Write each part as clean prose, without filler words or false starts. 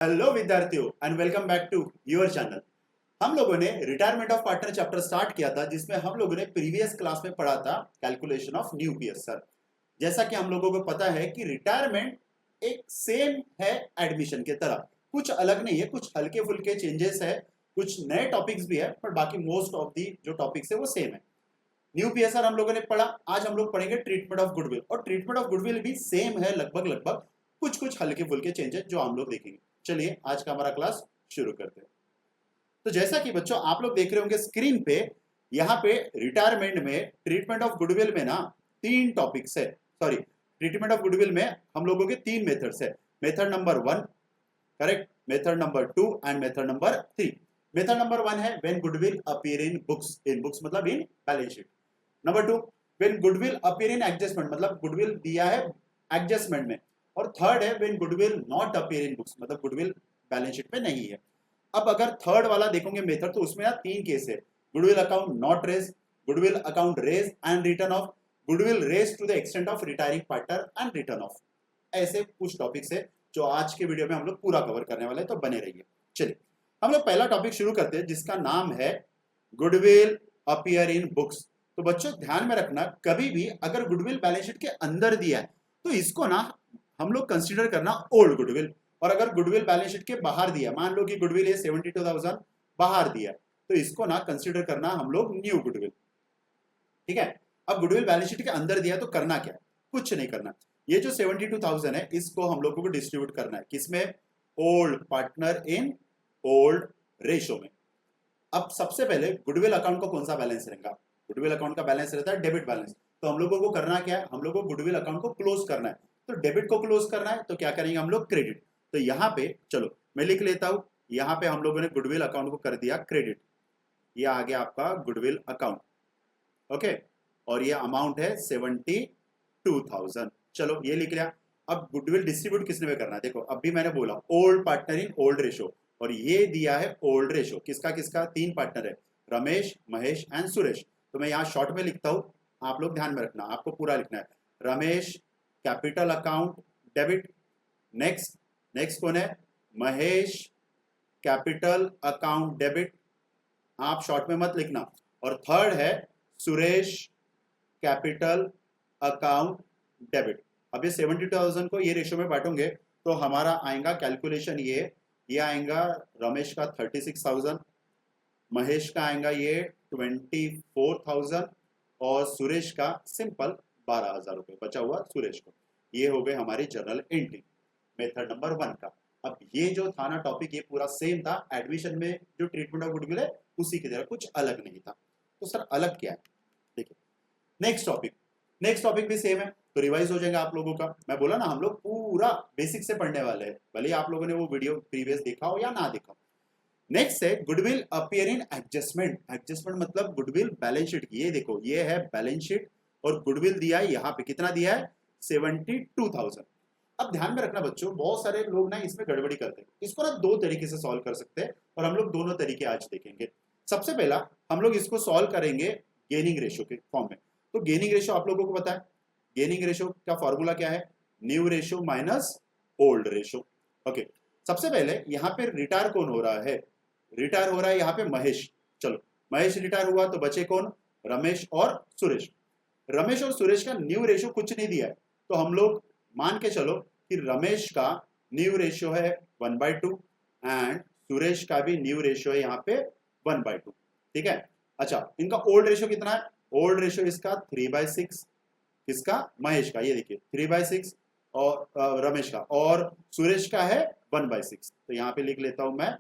Hello विद्यार्थियों and welcome back to your channel. हम लोगों ने retirement of partner chapter start किया था, जिसमें हम लोगों ने प्रीवियस क्लास में पढ़ा था calculation of new PS. Sir, जैसा कि हम लोगों को पता है कि रिटायरमेंट एक सेम है एडमिशन के तरह, कुछ अलग नहीं है, कुछ हल्के फुल्के चेंजेस है, कुछ नए टॉपिक्स भी है, पर बाकी मोस्ट ऑफ दी जो टॉपिक्स है वो सेम है। न्यू पीएसआर हम लोगों ने पढ़ा, आज हम लोग पढ़ेंगे ट्रीटमेंट ऑफ गुडविल, और ट्रीटमेंट ऑफ गुडविल भी सेम है लगभग लगभग, कुछ कुछ हल्के फुल्के चेंजेस जो हम लोग देखेंगे। चलिए आज का हमारा क्लास शुरू करते हैं। तो जैसा कि बच्चों आप लोग देख रहे होंगे स्क्रीन पे, यहाँ पे रिटायरमेंट में ट्रीटमेंट ऑफ गुडविल में ना तीन टॉपिक्स है। सॉरी, ट्रीटमेंट ऑफ गुडविल में हम लोगों के तीन मेथड्स है। Method number 1, correct, method number 2 and method number 3। Method number 1 है when goodwill appear in books, in books मतलब in balance sheet. Number 2, when goodwill appear in adjustment, मतलब goodwill दिया है एडजस्टमेंट में। और थर्ड है when goodwill not appear in books, मतलब goodwill balance sheet में नहीं है। अब अगर थर्ड वाला देखोगे मेथड, तो उसमें ना तीन केस है: goodwill account not raise, goodwill account raise and written off, goodwill raise to the extent of retiring partner and written off. ऐसे कुछ टॉपिक्स है जो आज के वीडियो में हम लोग पूरा कवर करने वाले हैं, तो बने रहिए। चलिए हम लोग पहला टॉपिक शुरू करते हैं, जिसका नाम है गुडविल अपीयर इन बुक्स। तो बच्चों ध्यान में रखना, कभी भी अगर गुडविल बैलेंस शीट के अंदर दिया है तो इसको ना हम लोग कंसीडर करना ओल्ड गुडविल, और अगर गुडविल बैलेंस शीट के बाहर दिया, मान लो कि गुडविल ये 72,000 बाहर दिया, तो इसको ना कंसीडर करना हम लोग न्यू गुडविल। ठीक है। अब गुडविल बैलेंस शीट के अंदर दिया तो करना क्या, कुछ नहीं करना। ये जो 72,000 है इसको हम लोगों को डिस्ट्रीब्यूट करना है, किसमें? Old partner in old ratio में। अब सबसे पहले गुडविल अकाउंट का कौन सा बैलेंस रहेगा? गुडविल अकाउंट का बैलेंस रहता है डेबिट बैलेंस। तो हम लोगों को करना क्या है, हम लोगों को गुडविल अकाउंट को क्लोज करना है। तो डेबिट को क्लोज करना है तो क्या करेंगे हम लोग? क्रेडिट। तो यहाँ पे चलो मैं लिख लेता हूं, यहाँ पे हम लोगों ने गुडविल अकाउंट को कर दिया क्रेडिट। ये आ गया आपका गुडविल अकाउंट, ओके। और ये अमाउंट है 72,000। चलो ये लिख लिया। अब गुडविल डिस्ट्रीब्यूट किसने में करना है? देखो अभी मैंने बोला old partner in old ratio, और ये दिया है ओल्ड रेशो। किसका किसका? तीन पार्टनर है, रमेश, महेश एंड सुरेश। तो मैं यहाँ शॉर्ट में लिखता हूँ, आप लोग ध्यान में रखना, आपको पूरा लिखना है। Ramesh capital account debit. Next, next कौन है? महेश कैपिटल अकाउंट डेबिट, आप शॉर्ट में मत लिखना। और थर्ड है सुरेश कैपिटल अकाउंट डेबिट। अब ये 72,000 को ये रेशो में बांटोगे तो हमारा आएगा कैलकुलेशन, ये आएगा रमेश का 36,000, महेश का आएगा ये 24,000, और सुरेश का सिंपल 12,000 रुपये बचा हुआ सुरेश को। ये हो गए हमारी जर्नल एंट्री मेथड नंबर 1 का। अब ये जो था ना टॉपिक, ये पूरा सेम था एडमिशन में, जो ट्रीटमेंट ऑफ गुडविल है उसी की तरह, कुछ अलग नहीं था। तो सर अलग क्या है? देखिए नेक्स्ट टॉपिक, नेक्स्ट टॉपिक भी सेम है, तो रिवाइज हो जाएगा आप लोगों का। मैं बोला ना हम लोग पूरा बेसिक से पढ़ने वाले हैं, भले ही आप लोगों ने वो वीडियो प्रीवियस देखा हो या ना देखा हो। नेक्स्ट है goodwill appear in adjustment. Adjustment मतलब गुडविल बैलेंस शीट की, ये देखो ये है बैलेंस शीट, और गुडविल दिया है यहाँ पे, कितना दिया है? 72,000। अब ध्यान में रखना बच्चों, बहुत सारे लोग ना इसमें गड़बड़ी करते हैं। इसको ना दो तरीके से सॉल्व कर सकते हैं, और हम लोग दोनों तरीके आज देखेंगे। सबसे पहला हम लोग इसको सॉल्व करेंगे गेनिंग रेशो के फॉर्म में। तो गेनिंग रेशो आप लोगों को पता है, गेनिंग रेशो का फॉर्मूला क्या है? New ratio minus old ratio. Okay, सबसे पहले यहाँ पे रिटायर कौन हो रहा है? रिटायर हो रहा है यहाँ पे महेश। चलो महेश रिटायर हुआ तो बचे कौन? रमेश और सुरेश। रमेश और सुरेश का न्यू रेशो कुछ नहीं दिया है, तो हम लोग मान के चलो कि रमेश का न्यू रेशो है 1/2 एंड सुरेश का भी न्यू रेशो है यहाँ पे 1/2। ठीक है। अच्छा, इनका ओल्ड रेशो कितना है? ओल्ड रेशो इसका 3/6, किसका? महेश का, ये देखिए 3/6, और रमेश का, और सुरेश का है 1/6। तो यहाँ पे लिख लेता हूं मैं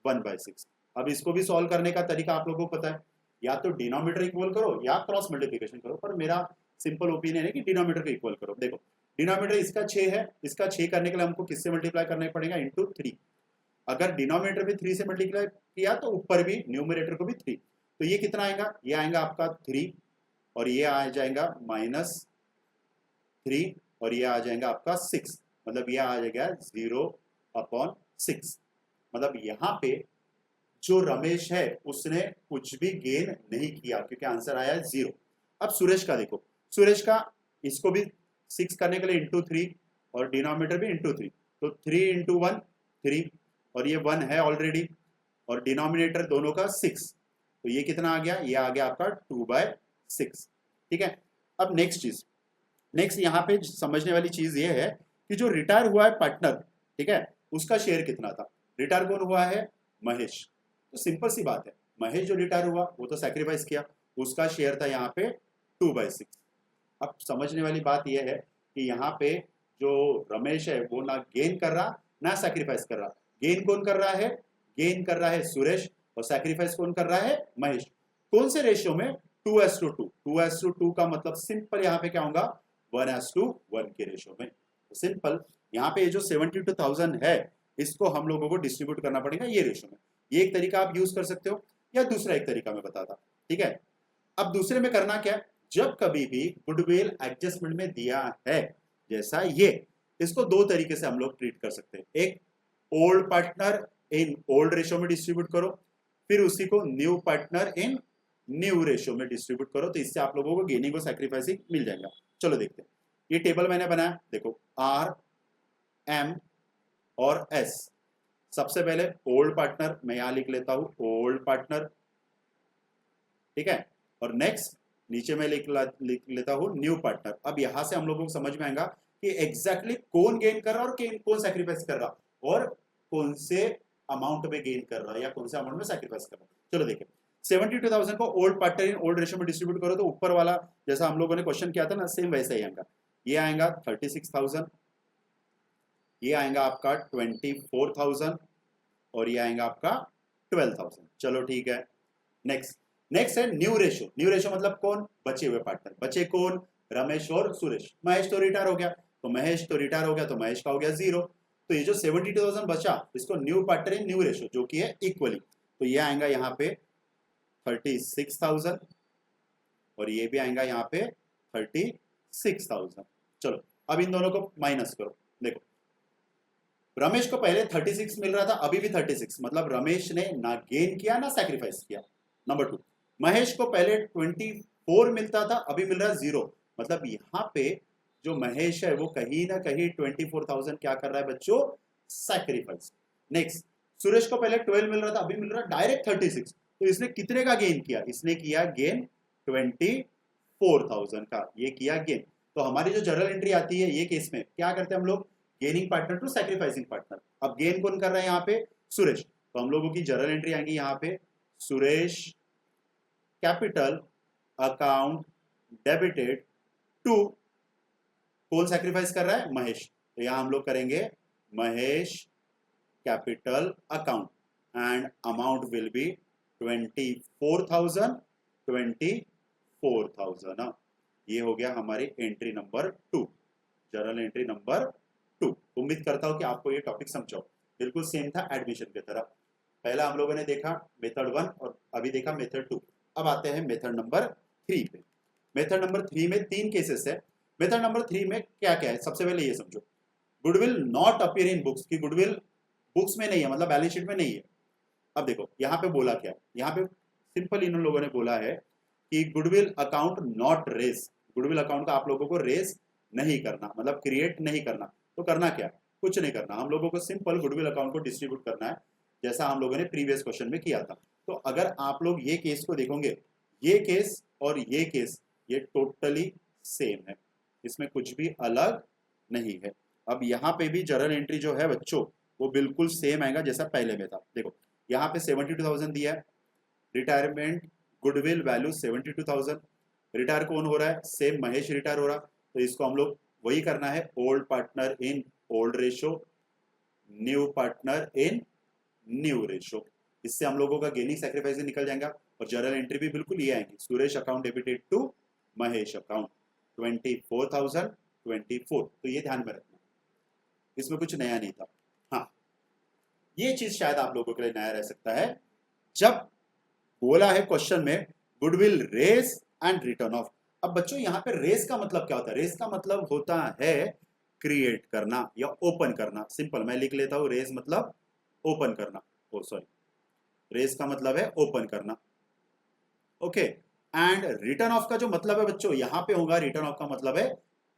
1/6। अब इसको भी सॉल्व करने का तरीका आप लोगों को पता है, या तो डिनोमिनेटर इक्वल करो या क्रॉस मल्टीप्लिकेशन करो, पर मेरा सिंपल ओपिनियन है कि डिनोमिनेटर को इक्वल करो। देखो डिनोमिनेटर इसका 6 है, इसका 6 करने के लिए हमको किससे मल्टीप्लाई करना पड़ेगा? इंटू 3। अगर डिनोमिनेटर भी 3 से मल्टीप्लाई किया तो ऊपर भी न्यूमरेटर को भी 3। तो ये कितना आएगा? ये आएगा आपका 3, और ये आ जाएगा -3, और ये आ जाएगा आपका 6, मतलब ये आ जाएगा 0/6। मतलब यहाँ पे जो रमेश है उसने कुछ भी गेन नहीं किया, क्योंकि आंसर आया है 0। अब सुरेश का देखो, सुरेश का इसको भी 6 करने के लिए इंटू 3, और डिनोमिनेटर भी इंटू 3, तो 3 × 1 3, और ये 1 है ऑलरेडी, और डिनोमिनेटर दोनों का 6, तो ये कितना आ गया, ये आ गया आपका 2/6। ठीक है, अब नेक्स्ट यहाँ पे समझने वाली चीज ये है कि जो रिटायर हुआ है पार्टनर, ठीक है, उसका शेयर कितना था। रिटायर कौन हुआ है, महेश। तो सिंपल सी बात है, महेश जो रिटायर हुआ वो तो सैक्रिफाइस किया, उसका शेयर था यहाँ पे 2/6। अब समझने वाली बात यह है कि यहाँ पे जो रमेश है वो ना गेन कर रहा ना सैक्रिफाइस कर रहा। गेन कौन कर रहा है, गेन कर रहा है सुरेश, और सैक्रिफाइस कौन कर रहा है, महेश। कौन से रेशियो में, 2:2। 2:2 का मतलब सिंपल यहाँ पे क्या होगा, 1:1 के रेशियो में। तो सिंपल यहाँ पे जो 72,000 है इसको हम लोगों को डिस्ट्रीब्यूट करना पड़ेगा ये रेशियो में। ये एक तरीका आप यूज कर सकते हो, या दूसरा एक तरीका मैं बताता। ठीक है, अब दूसरे में करना क्या है, जब कभी भी गुडविल एडजस्टमेंट में दिया है जैसा ये, इसको दो तरीके से हम लोग ट्रीट कर सकते हैं। एक, old partner in old ratio में डिस्ट्रीब्यूट करो, फिर उसी को new partner in new ratio में डिस्ट्रीब्यूट करो, तो इससे आप लोगों को गेनिंग और सैक्रिफाइसिंग मिल जाएगा। चलो देखते हैं, ये टेबल मैंने बनाया, देखो आर, एम और एस। सबसे पहले ओल्ड पार्टनर मैं यहां लिख लेता हूं, ओल्ड पार्टनर। ठीक है, और नेक्स्ट नीचे में लिख लेता हूं न्यू पार्टनर। अब यहां से हम लोगों को समझ में आएगा कि एग्जैक्टली कौन गेन कर रहा है और कौन सैक्रिफाइस कर रहा, और कौन से अमाउंट में गेन कर रहा है या कौन से अमाउंट में सैक्रिफाइस कर रहा है। चलो देखिए, 72,000 को old partner in old ratio में डिस्ट्रीब्यूट करो, तो ऊपर वाला जैसा हम लोगों ने क्वेश्चन किया था ना, सेम वैसा ही आएगा। ये आएगा 36,000, ये आएगा आपका 24,000, और ये आएगा आपका 12,000। चलो ठीक है, नेक्स्ट है न्यू रेशियो। न्यू रेशियो मतलब कौन, बचे हुए पार्टनर। बचे कौन, रमेश और सुरेश। महेश तो रिटायर हो गया, तो महेश का हो गया 0। तो ये जो 72,000 बचा, इसको new partner in new ratio जो कि है इक्वली, तो ये आएगा यहाँ पे 36,000, और ये भी आएगा यहाँ पे 36,000। चलो अब इन दोनों को माइनस करो। देखो, रमेश को पहले 36 मिल रहा था, अभी भी 36, मतलब रमेश ने ना गेन किया ना सैक्रिफाइस किया। नंबर 2, महेश को पहले 24 मिलता था, अभी मिल रहा है 0, मतलब यहाँ पे जो महेश है वो कहीं ना कहीं 24,000 क्या कर रहा है बच्चों, सैक्रिफाइस। नेक्स्ट, सुरेश को पहले 12 मिल रहा था, अभी मिल रहा है डायरेक्ट 36, तो इसने कितने का गेन किया, इसने किया गेन 24,000 का, ये किया गेन। तो हमारी जो जर्नल एंट्री आती है ये केस में क्या करते हैं हम लोग, gaining partner to sacrificing partner. अब गेन कौन कर रहा है यहाँ पे, सुरेश, तो हम लोगों की जर्नल एंट्री आएंगी यहाँ पे, Suresh capital account debited to, कौन सैक्रिफाइस कर रहा है, महेश, तो यहां हम लोग करेंगे Mahesh capital account, and amount will be 24,000। ये हो गया हमारी entry number 2, journal entry number 2। उम्मीद करता हूं कि आपको ये टॉपिक समझो, बिल्कुल सेम था एडमिशन की तरह। पहला हम लोगों ने देखा मेथड 1 और अभी देखा मेथड 2। अब आते हैं मेथड नंबर 3 पे। मेथड नंबर 3 में 3 केसेस है। मेथड नंबर 3 में क्या क्या है, सबसे पहले ये समझो, goodwill not appear in books, की गुडविल बुक्स में नहीं है, मतलब बैलेंस शीट में नहीं है। अब देखो यहाँ पे बोला क्या, यहाँ पे सिंपल इन लोगों ने बोला है कि goodwill account not raised, goodwill account का आप लोगों को रेस नहीं करना, मतलब क्रिएट नहीं करना। तो करना क्या, कुछ नहीं करना, हम लोगों को सिंपल गुडविल अकाउंट को डिस्ट्रीब्यूट करना है, जैसा हम लोगों ने प्रीवियस क्वेश्चन में किया था। तो अगर आप लोग ये केस को देखोगे, ये केस और ये केस ये टोटली सेम है, इसमें कुछ भी अलग नहीं है। अब यहाँ पे भी जर्नल एंट्री जो है बच्चों वो बिल्कुल सेम आएगा जैसा पहले में था। देखो यहाँ पे 72,000 दिया है, रिटायरमेंट गुडविल वैल्यू 72,000, रिटायर कौन हो रहा है, सेम महेश रिटायर हो रहा, तो इसको हम लोग वही करना है, old partner in old ratio, new partner in new ratio. इससे हम लोगों का गेनिंग सैक्रिफाइस निकल जाएगा, और जर्नल एंट्री भी बिल्कुल ये आएंगी, Suresh account debited to Mahesh account 24,024। तो ये ध्यान में रखना, इसमें कुछ नया नहीं था। हाँ, ये चीज शायद आप लोगों के लिए नया रह सकता है, जब बोला है क्वेश्चन में goodwill raised and written off. अब बच्चों यहाँ पे रेस का मतलब क्या होता है, रेस का मतलब होता है क्रिएट करना या ओपन करना। सिंपल मैं लिख लेता हूं, रेस मतलब ओपन करना, ओ सॉरी, रेस का मतलब है ओपन करना। ओके, एंड रिटर्न ऑफ का जो मतलब है बच्चों यहाँ पे होगा, रिटर्न ऑफ का मतलब है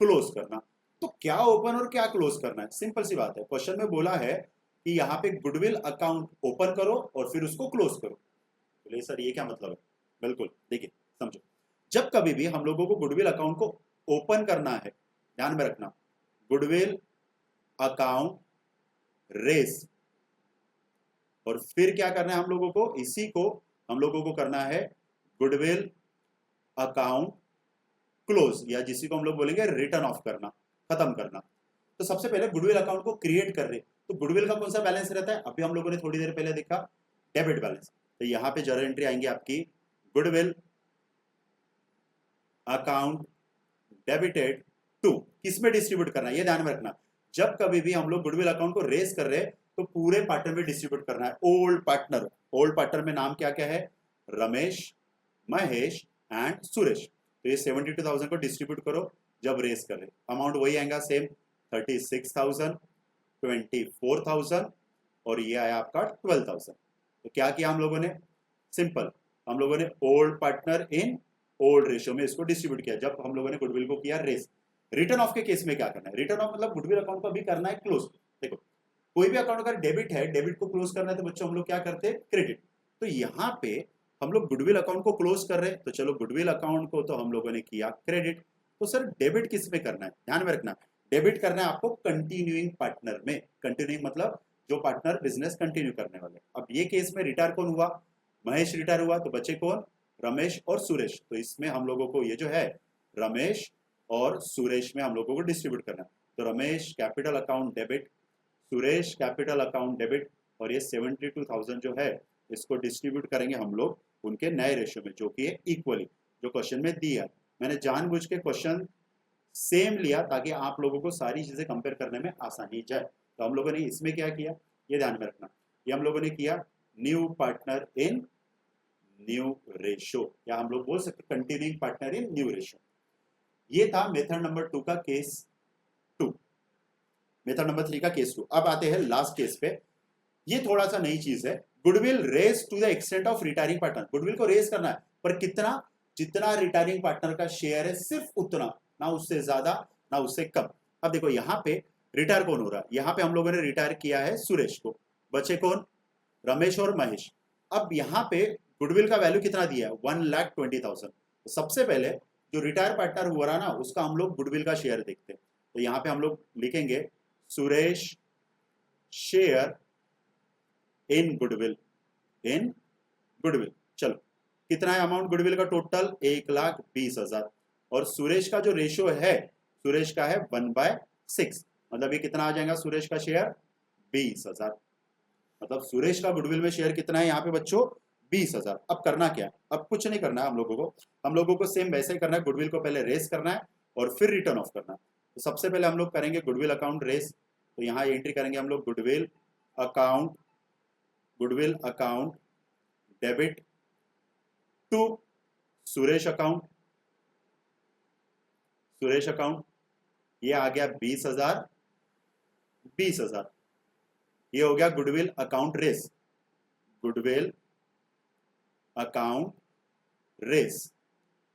क्लोज करना। तो क्या ओपन और क्या क्लोज करना है, सिंपल सी बात है, क्वेश्चन में बोला है कि यहाँ पे गुडविल अकाउंट ओपन करो और फिर उसको क्लोज करो। बोले सर ये क्या मतलब है? बिल्कुल, देखिए समझो, जब कभी भी हम लोगों को गुडविल अकाउंट को ओपन करना है, ध्यान में रखना, गुडविल अकाउंट रेस, और फिर क्या करना है हम लोगों को, इसी को हम लोगों को करना है गुडविल अकाउंट क्लोज, या जिसी को हम लोग बोलेंगे रिटर्न ऑफ करना, खत्म करना। तो सबसे पहले गुडविल अकाउंट को क्रिएट कर रहे, तो गुडविल का कौन सा बैलेंस रहता है, अभी हम लोगों ने थोड़ी देर पहले देखा, डेबिट बैलेंस। तो यहाँ पे जर्नल एंट्री आएंगी आपकी गुडविल अकाउंट डेबिटेड टू, किसमें डिस्ट्रीब्यूट करना है ये ध्यान में रखना। जब कभी भी हम लोग गुडविल अकाउंट को रेस कर रहे हैं तो पूरे पार्टनर में डिस्ट्रीब्यूट करना है। ओल्ड पार्टनर, ओल्ड पार्टनर में नाम क्या क्या है, रमेश, महेश एंड सुरेश। तो ये 72,000 को डिस्ट्रीब्यूट करो जब रेस कर रहे, अमाउंट वही आएगा सेम, 36,000, 24,000 और ये आया आपका 12,000। तो क्या किया हम लोगों ने, सिंपल, हम लोगों ने old partner in old ratio में इसको डिस्ट्रीब्यूट किया जब हम लोगों ने गुडविल को किया रेस। रिटर्न ऑफ के केस में क्या करना है, रिटर्न ऑफ मतलब गुडविल अकाउंट को भी करना है क्लोज। देखो कोई भी अकाउंट अगर डेबिट है, डेबिट को क्लोज करना है तो बच्चों हम लोग क्या करते हैं, क्रेडिट। तो यहाँ पे हम लोग गुडविल अकाउंट को क्लोज कर रहे हैं, तो चलो गुडविल अकाउंट को तो हम लोगों ने किया क्रेडिट। तो सर डेबिट किस में करना है, ध्यान में रखना, डेबिट करना है आपको कंटिन्यूइंग पार्टनर में। कंटिन्यूइंग मतलब जो पार्टनर बिजनेस कंटिन्यू करने वाले। अब ये केस में रिटायर कौन हुआ, महेश रिटायर हुआ, तो बचे कौन, रमेश और सुरेश। तो इसमें हम लोगों को ये जो है रमेश और सुरेश में हम लोगों को डिस्ट्रीब्यूट करना है। तो Ramesh capital account debit, Suresh capital account debit, और ये 72,000 जो है इसको डिस्ट्रीब्यूट करेंगे हम लोग उनके नए रेशियो में जो कि है इक्वली, जो क्वेश्चन में दिया। मैंने जानबूझ के क्वेश्चन सेम लिया ताकि आप लोगों को सारी चीजें कंपेयर करने में आसानी जाए। तो हम लोगों ने इसमें क्या किया ये ध्यान में रखना, ये हम लोगों ने किया new partner in new ratio, या हम लोग बोल सकते continuing partner in new ratio. ये था मेथड नंबर 2 का केस 2, मेथड नंबर 3 का केस 2। अब आते हैं लास्ट केस पे, ये थोड़ा सा नई चीज है, goodwill raised to the extent of retiring partner. Goodwill को रेस करना है पर कितना, जितना रिटायरिंग पार्टनर का शेयर है सिर्फ उतना, ना उससे ज्यादा ना उससे कम। अब देखो यहाँ पे रिटायर कौन हो रहा है, यहाँ पे हम लोगों ने रिटायर किया है सुरेश को, बचे कौन, रमेश और महेश। अब यहाँ पे गुडविल का वैल्यू कितना दिया है, 1,20,000। तो सबसे पहले जो रिटायर पार्टनर हुआ रहा ना उसका हम लोग गुडविल का शेयर देखते हैं। तो यहाँ पे हम लोग लिखेंगे Suresh share in goodwill, in goodwill. चलो कितना है अमाउंट गुडविल का टोटल, 1,20,000, और सुरेश का जो रेशियो है, सुरेश का है 1/6, मतलब ये कितना आ जाएगा सुरेश का शेयर, 20,000। मतलब सुरेश का गुडविल में शेयर कितना है यहाँ पे बच्चों, 20,000। अब करना क्या है, अब कुछ नहीं करना है हम लोगों को सेम वैसे ही करना है, गुडविल को पहले रेस करना है और फिर रिटर्न ऑफ करना है। तो सबसे पहले हम लोग करेंगे गुडविल अकाउंट रेस, तो यहाँ एंट्री करेंगे हम लोग goodwill account debit to Suresh account, ये आ गया 20,000, 20,000, ये हो गया goodwill account raised, goodwill account raised.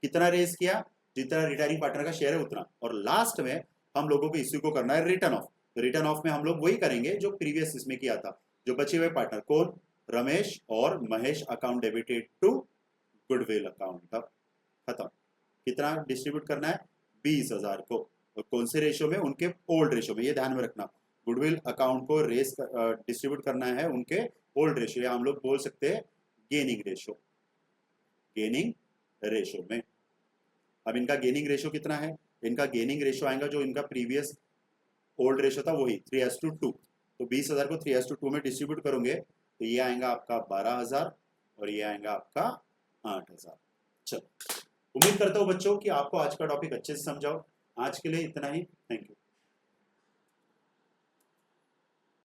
कितना रेस किया, जितना रिटायरिंग पार्टनर का शेयर है उतना। और लास्ट में हम लोगों को इसी को करना है रिटर्न ऑफ। रिटर्न ऑफ में हम लोग वही करेंगे जो प्रीवियस इसमें किया था, जो बचे हुए पार्टनर कौन, रमेश और Mahesh account debited to goodwill account. तब खत्म। कितना डिस्ट्रीब्यूट करना है, 20,000 को, और कौन से रेशियो में, उनके ओल्ड रेशियो में, ये ध्यान में रखना। गुडविल अकाउंट को रेस डिस्ट्रीब्यूट करना है उनके ओल्ड रेशियो, या हम लोग बोल सकते हैं गेनिंग रेशियो, गेनिंग रेशियो में। अब इनका गेनिंग रेशियो कितना है, इनका गेनिंग रेशियो आएगा जो इनका प्रीवियस ओल्ड रेशियो था वही 3:2। तो 20,000 को 3:2 में डिस्ट्रीब्यूट करोगे तो ये आएगा आपका 12,000 और ये आएगा आपका 8,000। चलो, उम्मीद करता हूँ बच्चों कि आपको आज का टॉपिक अच्छे से समझाओ। आज के लिए इतना ही, थैंक यू।